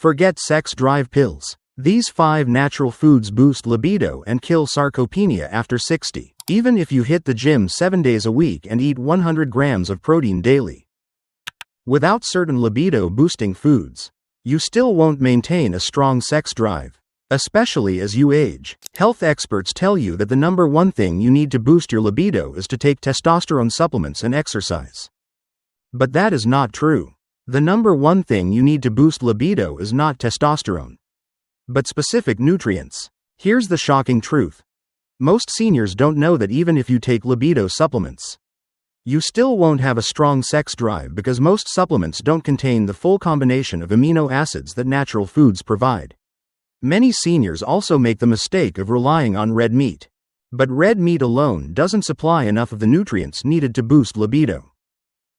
Forget sex drive pills. These 5 natural foods boost libido and kill sarcopenia after 60, even if you hit the gym 7 days a week and eat 100 grams of protein daily. Without certain libido-boosting foods, you still won't maintain a strong sex drive, especially as you age. Health experts tell you that the number one thing you need to boost your libido is to take testosterone supplements and exercise. But that is not true. The number one thing you need to boost libido is not testosterone, but specific nutrients. Here's the shocking truth. Most seniors don't know that even if you take libido supplements, you still won't have a strong sex drive because most supplements don't contain the full combination of amino acids that natural foods provide. Many seniors also make the mistake of relying on red meat. But red meat alone doesn't supply enough of the nutrients needed to boost libido.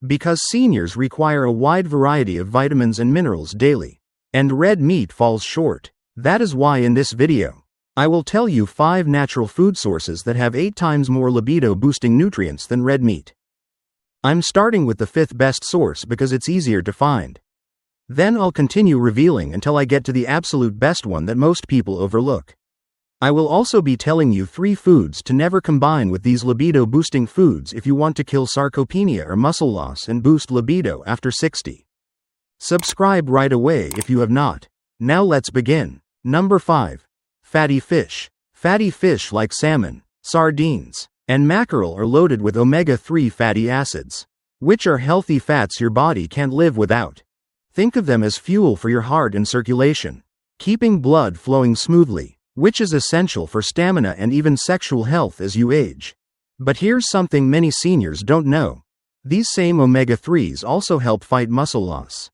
Because seniors require a wide variety of vitamins and minerals daily, and red meat falls short. That is why in this video, I will tell you 5 natural food sources that have 8 times more libido-boosting nutrients than red meat. I'm starting with the 5th best source because it's easier to find. Then I'll continue revealing until I get to the absolute best one that most people overlook. I will also be telling you 3 foods to never combine with these libido-boosting foods if you want to kill sarcopenia or muscle loss and boost libido after 60. Subscribe right away if you have not. Now let's begin. Number 5. Fatty fish. Fatty fish like salmon, sardines, and mackerel are loaded with omega-3 fatty acids, which are healthy fats your body can't live without. Think of them as fuel for your heart and circulation, keeping blood flowing smoothly, which is essential for stamina and even sexual health as you age. But here's something many seniors don't know. These same omega-3s also help fight muscle loss.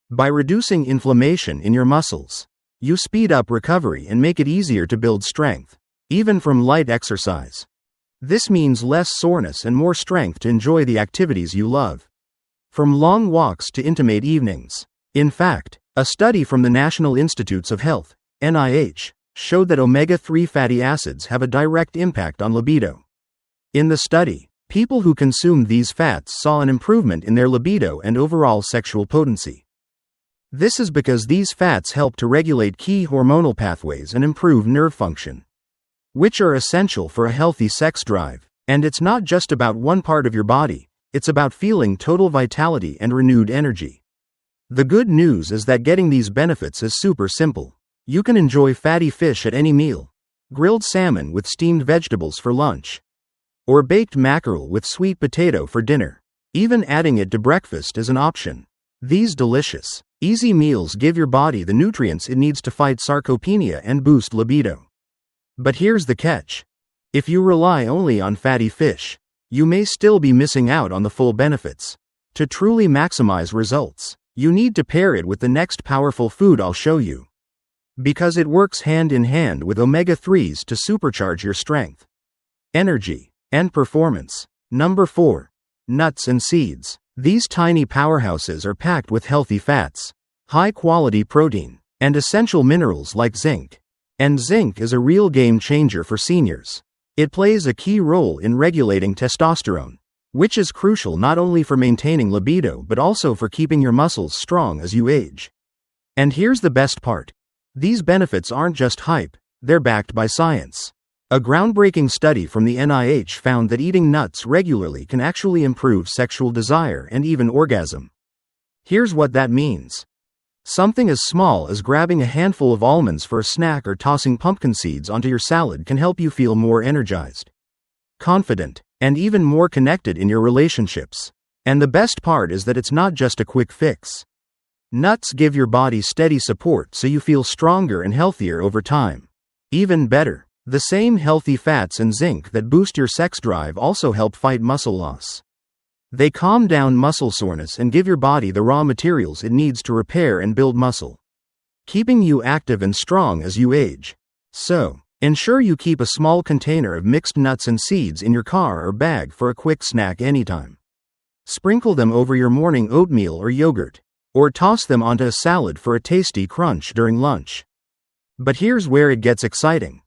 By reducing inflammation in your muscles, you speed up recovery and make it easier to build strength, even from light exercise. This means less soreness and more strength to enjoy the activities you love, from long walks to intimate evenings. In fact, a study from the National Institutes of Health, NIH, showed that omega-3 fatty acids have a direct impact on libido. In the study, people who consumed these fats saw an improvement in their libido and overall sexual potency. This is because these fats help to regulate key hormonal pathways and improve nerve function, which are essential for a healthy sex drive. And it's not just about one part of your body, it's about feeling total vitality and renewed energy. The good news is that getting these benefits is super simple. You can enjoy fatty fish at any meal, grilled salmon with steamed vegetables for lunch, or baked mackerel with sweet potato for dinner. Even adding it to breakfast is an option. These delicious, easy meals give your body the nutrients it needs to fight sarcopenia and boost libido. But here's the catch. If you rely only on fatty fish, you may still be missing out on the full benefits. To truly maximize results, you need to pair it with the next powerful food I'll show you, because it works hand in hand with omega-3s to supercharge your strength, energy, and performance. Number 4. Nuts and seeds. These tiny powerhouses are packed with healthy fats, high-quality protein, and essential minerals like zinc. And zinc is a real game changer for seniors. It plays a key role in regulating testosterone, which is crucial not only for maintaining libido but also for keeping your muscles strong as you age. And here's the best part. These benefits aren't just hype, they're backed by science. A groundbreaking study from the NIH found that eating nuts regularly can actually improve sexual desire and even orgasm. Here's what that means. Something as small as grabbing a handful of almonds for a snack or tossing pumpkin seeds onto your salad can help you feel more energized, confident, and even more connected in your relationships. And the best part is that it's not just a quick fix. Nuts give your body steady support so you feel stronger and healthier over time. Even better, the same healthy fats and zinc that boost your sex drive also help fight muscle loss. They calm down muscle soreness and give your body the raw materials it needs to repair and build muscle, keeping you active and strong as you age. So, ensure you keep a small container of mixed nuts and seeds in your car or bag for a quick snack anytime. Sprinkle them over your morning oatmeal or yogurt, or toss them onto a salad for a tasty crunch during lunch. But here's where it gets exciting.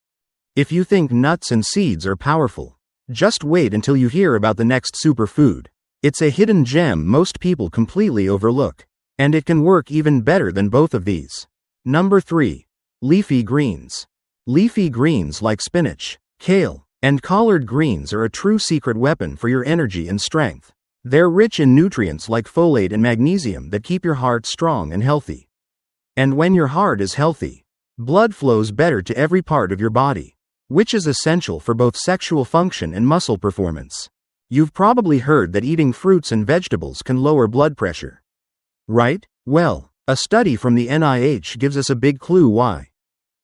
If you think nuts and seeds are powerful, just wait until you hear about the next superfood. It's a hidden gem most people completely overlook, and it can work even better than both of these. Number 3. Leafy greens. Leafy greens like spinach, kale, and collard greens are a true secret weapon for your energy and strength. They're rich in nutrients like folate and magnesium that keep your heart strong and healthy. And when your heart is healthy, blood flows better to every part of your body, which is essential for both sexual function and muscle performance. You've probably heard that eating fruits and vegetables can lower blood pressure. Right? Well, a study from the NIH gives us a big clue why.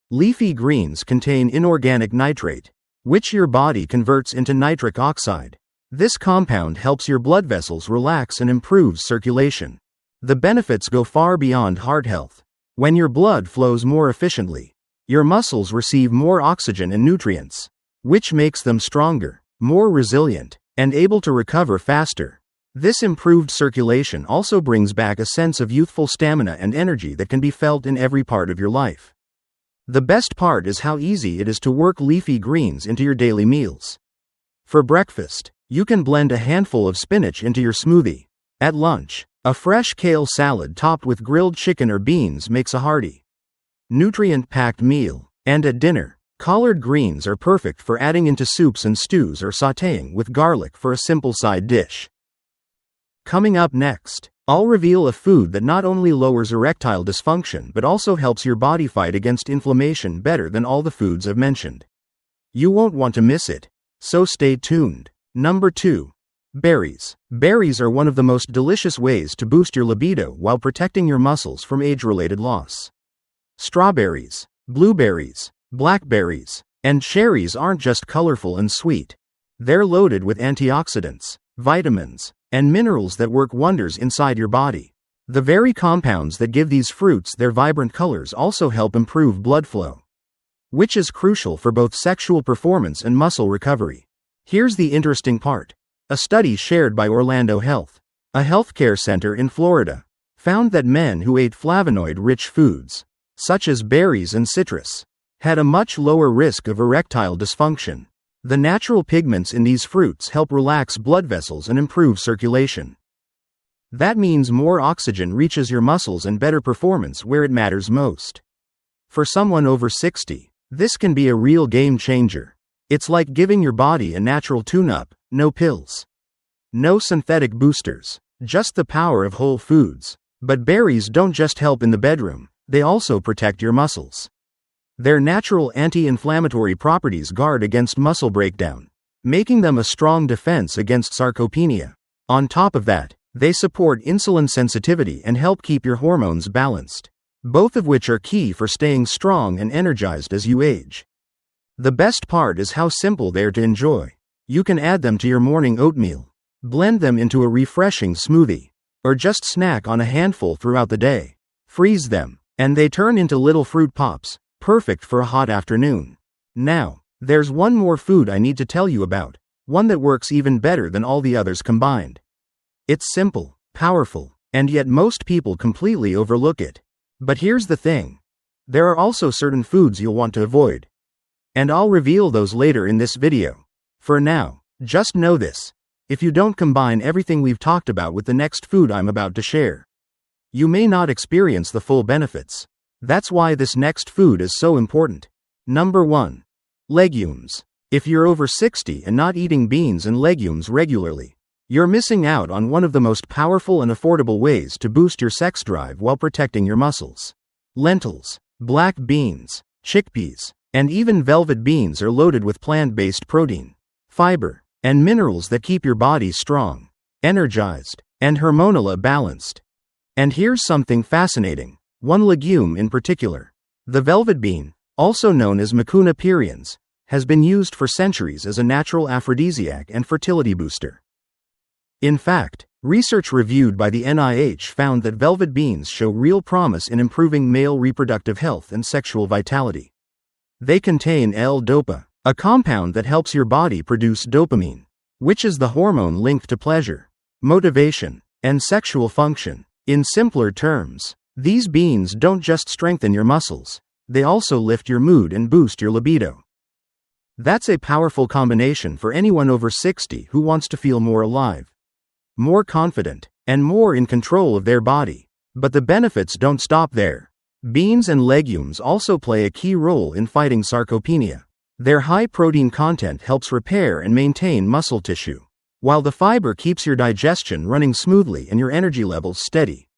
Leafy greens contain inorganic nitrate, which your body converts into nitric oxide. This compound helps your blood vessels relax and improves circulation. The benefits go far beyond heart health. When your blood flows more efficiently, your muscles receive more oxygen and nutrients, which makes them stronger, more resilient, and able to recover faster. This improved circulation also brings back a sense of youthful stamina and energy that can be felt in every part of your life. The best part is how easy it is to work leafy greens into your daily meals. For breakfast, you can blend a handful of spinach into your smoothie. At lunch, a fresh kale salad topped with grilled chicken or beans makes a hearty, nutrient-packed meal. And at dinner, collard greens are perfect for adding into soups and stews or sautéing with garlic for a simple side dish. Coming up next, I'll reveal a food that not only lowers erectile dysfunction but also helps your body fight against inflammation better than all the foods I've mentioned. You won't want to miss it, so stay tuned. Number 2. Berries. Berries are one of the most delicious ways to boost your libido while protecting your muscles from age-related loss. Strawberries, blueberries, blackberries, and cherries aren't just colorful and sweet. They're loaded with antioxidants, vitamins, and minerals that work wonders inside your body. The very compounds that give these fruits their vibrant colors also help improve blood flow, which is crucial for both sexual performance and muscle recovery. Here's the interesting part. A study shared by Orlando Health, a healthcare center in Florida, found that men who ate flavonoid-rich foods, such as berries and citrus, had a much lower risk of erectile dysfunction. The natural pigments in these fruits help relax blood vessels and improve circulation. That means more oxygen reaches your muscles and better performance where it matters most. For someone over 60, this can be a real game changer. It's like giving your body a natural tune-up, no pills, no synthetic boosters, just the power of whole foods. But berries don't just help in the bedroom, they also protect your muscles. Their natural anti-inflammatory properties guard against muscle breakdown, making them a strong defense against sarcopenia. On top of that, they support insulin sensitivity and help keep your hormones balanced, both of which are key for staying strong and energized as you age. The best part is how simple they are to enjoy. You can add them to your morning oatmeal, blend them into a refreshing smoothie, or just snack on a handful throughout the day. Freeze them, and they turn into little fruit pops, perfect for a hot afternoon. Now, there's one more food I need to tell you about, one that works even better than all the others combined. It's simple, powerful, and yet most people completely overlook it. But here's the thing. There are also certain foods you'll want to avoid. And I'll reveal those later in this video. For now, just know this. If you don't combine everything we've talked about with the next food I'm about to share, you may not experience the full benefits. That's why this next food is so important. Number 1. Legumes. If you're over 60 and not eating beans and legumes regularly, you're missing out on one of the most powerful and affordable ways to boost your sex drive while protecting your muscles. Lentils, black beans, chickpeas, and even velvet beans are loaded with plant-based protein, fiber, and minerals that keep your body strong, energized, and hormonally balanced. And here's something fascinating. One legume in particular, the velvet bean, also known as Mucuna periens, has been used for centuries as a natural aphrodisiac and fertility booster. In fact, research reviewed by the NIH found that velvet beans show real promise in improving male reproductive health and sexual vitality. They contain L-dopa, a compound that helps your body produce dopamine, which is the hormone linked to pleasure, motivation, and sexual function. In simpler terms, these beans don't just strengthen your muscles, they also lift your mood and boost your libido. That's a powerful combination for anyone over 60 who wants to feel more alive, more confident, and more in control of their body. But the benefits don't stop there. Beans and legumes also play a key role in fighting sarcopenia. Their high protein content helps repair and maintain muscle tissue, while the fiber keeps your digestion running smoothly and your energy levels steady.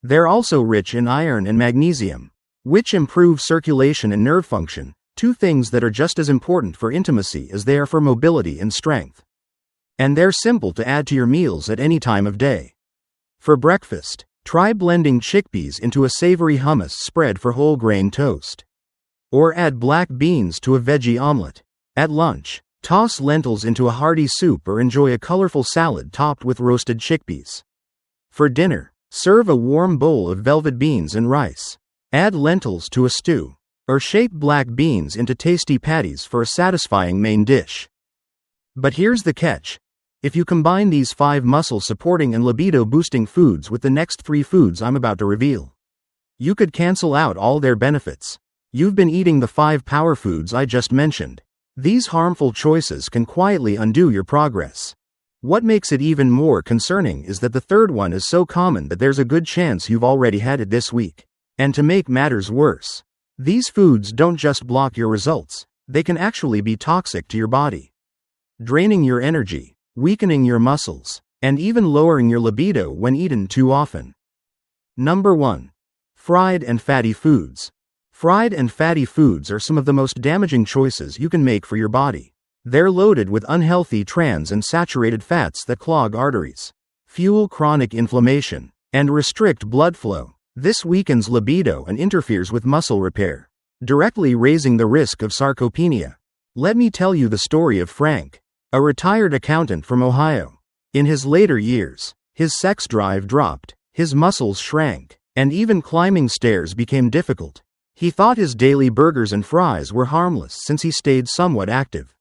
They're also rich in iron and magnesium, which improve circulation and nerve function, two things that are just as important for intimacy as they are for mobility and strength. And they're simple to add to your meals at any time of day. For breakfast, try blending chickpeas into a savory hummus spread for whole grain toast. Or add black beans to a veggie omelet. At lunch, toss lentils into a hearty soup or enjoy a colorful salad topped with roasted chickpeas. For dinner, serve a warm bowl of velvet beans and rice. Add lentils to a stew, or shape black beans into tasty patties for a satisfying main dish. But here's the catch. If you combine these 5 muscle-supporting and libido-boosting foods with the next 3 foods I'm about to reveal, you could cancel out all their benefits. You've been eating the 5 power foods I just mentioned. These harmful choices can quietly undo your progress. What makes it even more concerning is that the third one is so common that there's a good chance you've already had it this week. And to make matters worse, these foods don't just block your results, they can actually be toxic to your body, draining your energy, weakening your muscles, and even lowering your libido when eaten too often. Number 1. Fried and fatty foods. Fried and fatty foods are some of the most damaging choices you can make for your body. They're loaded with unhealthy trans and saturated fats that clog arteries, fuel chronic inflammation, and restrict blood flow. This weakens libido and interferes with muscle repair, directly raising the risk of sarcopenia. Let me tell you the story of Frank, a retired accountant from Ohio. In his later years, his sex drive dropped, his muscles shrank, and even climbing stairs became difficult. He thought his daily burgers and fries were harmless since he stayed somewhat active.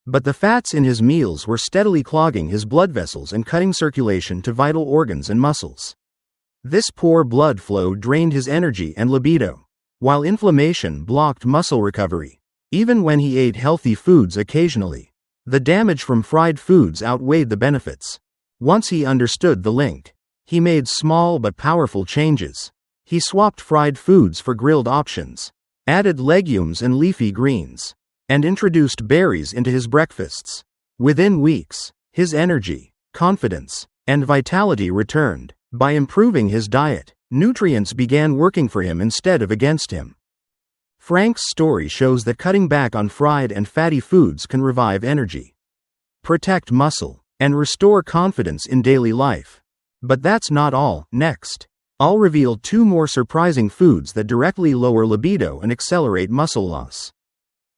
But the fats in his meals were steadily clogging his blood vessels and cutting circulation to vital organs and muscles. This poor blood flow drained his energy and libido, while inflammation blocked muscle recovery. Even when he ate healthy foods occasionally, the damage from fried foods outweighed the benefits. Once he understood the link, he made small but powerful changes. He swapped fried foods for grilled options, added legumes and leafy greens, and introduced berries into his breakfasts. Within weeks, his energy, confidence, and vitality returned. By improving his diet, nutrients began working for him instead of against him. Frank's story shows that cutting back on fried and fatty foods can revive energy, protect muscle, and restore confidence in daily life. But that's not all. Next, I'll reveal 2 more surprising foods that directly lower libido and accelerate muscle loss.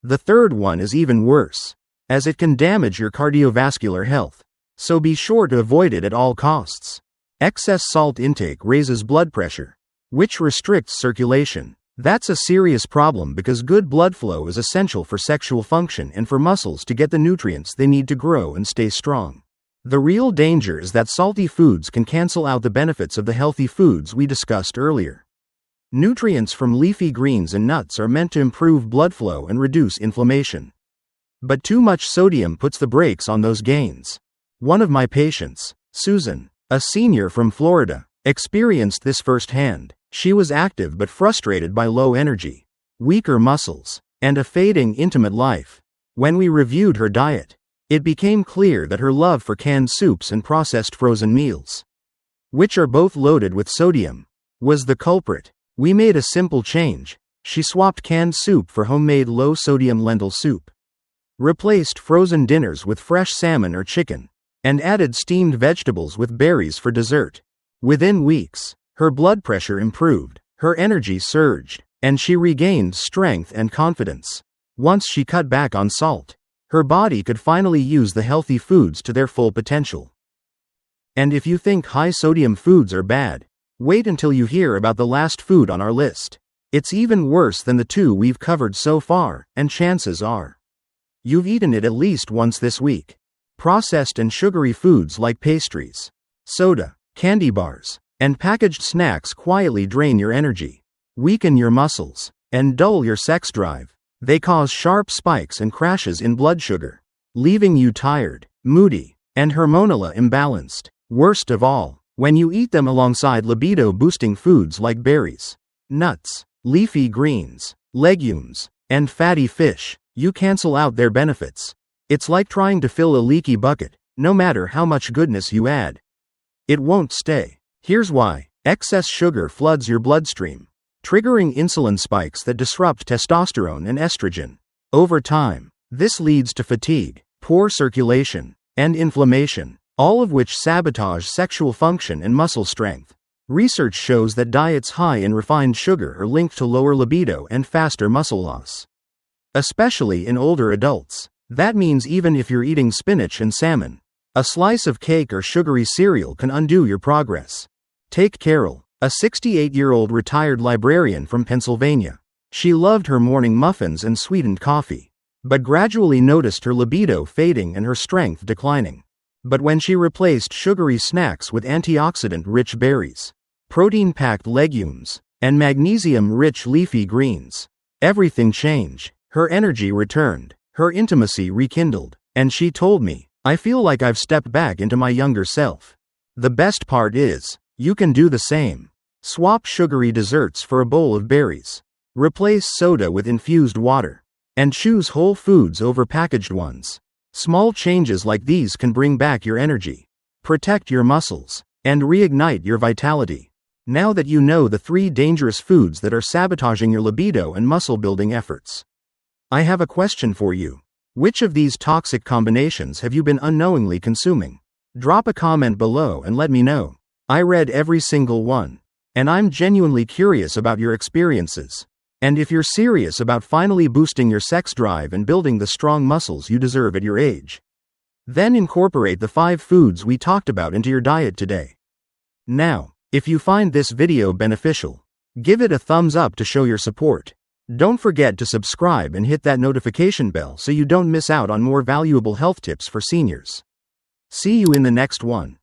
The third one is even worse, as it can damage your cardiovascular health, so be sure to avoid it at all costs. Excess salt intake raises blood pressure, which restricts circulation. That's a serious problem because good blood flow is essential for sexual function and for muscles to get the nutrients they need to grow and stay strong. The real danger is that salty foods can cancel out the benefits of the healthy foods we discussed earlier. Nutrients from leafy greens and nuts are meant to improve blood flow and reduce inflammation. But too much sodium puts the brakes on those gains. One of my patients, Susan, a senior from Florida, experienced this firsthand. She was active but frustrated by low energy, weaker muscles, and a fading intimate life. When we reviewed her diet, it became clear that her love for canned soups and processed frozen meals, which are both loaded with sodium, was the culprit. We made a simple change. She swapped canned soup for homemade low-sodium lentil soup, replaced frozen dinners with fresh salmon or chicken, and added steamed vegetables with berries for dessert. Within weeks, her blood pressure improved, her energy surged, and she regained strength and confidence. Once she cut back on salt, her body could finally use the healthy foods to their full potential. And if you think high-sodium foods are bad, wait until you hear about the last food on our list. It's even worse than the 2 we've covered so far, and chances are you've eaten it at least once this week. Processed and sugary foods like pastries, soda, candy bars, and packaged snacks quietly drain your energy, weaken your muscles, and dull your sex drive. They cause sharp spikes and crashes in blood sugar, leaving you tired, moody, and hormonally imbalanced. Worst of all, when you eat them alongside libido-boosting foods like berries, nuts, leafy greens, legumes, and fatty fish. You cancel out their benefits. It's like trying to fill a leaky bucket. No matter how much goodness you add, it won't stay. Here's why. Excess sugar floods your bloodstream, triggering insulin spikes that disrupt testosterone and estrogen. Over time, this leads to fatigue, poor circulation, and inflammation, all of which sabotage sexual function and muscle strength. Research shows that diets high in refined sugar are linked to lower libido and faster muscle loss, especially in older adults. That means even if you're eating spinach and salmon, a slice of cake or sugary cereal can undo your progress. Take Carol, a 68-year-old retired librarian from Pennsylvania. She loved her morning muffins and sweetened coffee, but gradually noticed her libido fading and her strength declining. But when she replaced sugary snacks with antioxidant-rich berries, protein-packed legumes, and magnesium-rich leafy greens, everything changed. Her energy returned, her intimacy rekindled, and she told me, "I feel like I've stepped back into my younger self." The best part is, you can do the same. Swap sugary desserts for a bowl of berries. Replace soda with infused water. And choose whole foods over packaged ones. Small changes like these can bring back your energy, protect your muscles, and reignite your vitality. Now that you know the 3 dangerous foods that are sabotaging your libido and muscle building efforts, I have a question for you. Which of these toxic combinations have you been unknowingly consuming? Drop a comment below and let me know. I read every single one, and I'm genuinely curious about your experiences. And if you're serious about finally boosting your sex drive and building the strong muscles you deserve at your age, then incorporate the 5 foods we talked about into your diet today. Now, if you find this video beneficial, give it a thumbs up to show your support. Don't forget to subscribe and hit that notification bell so you don't miss out on more valuable health tips for seniors. See you in the next one.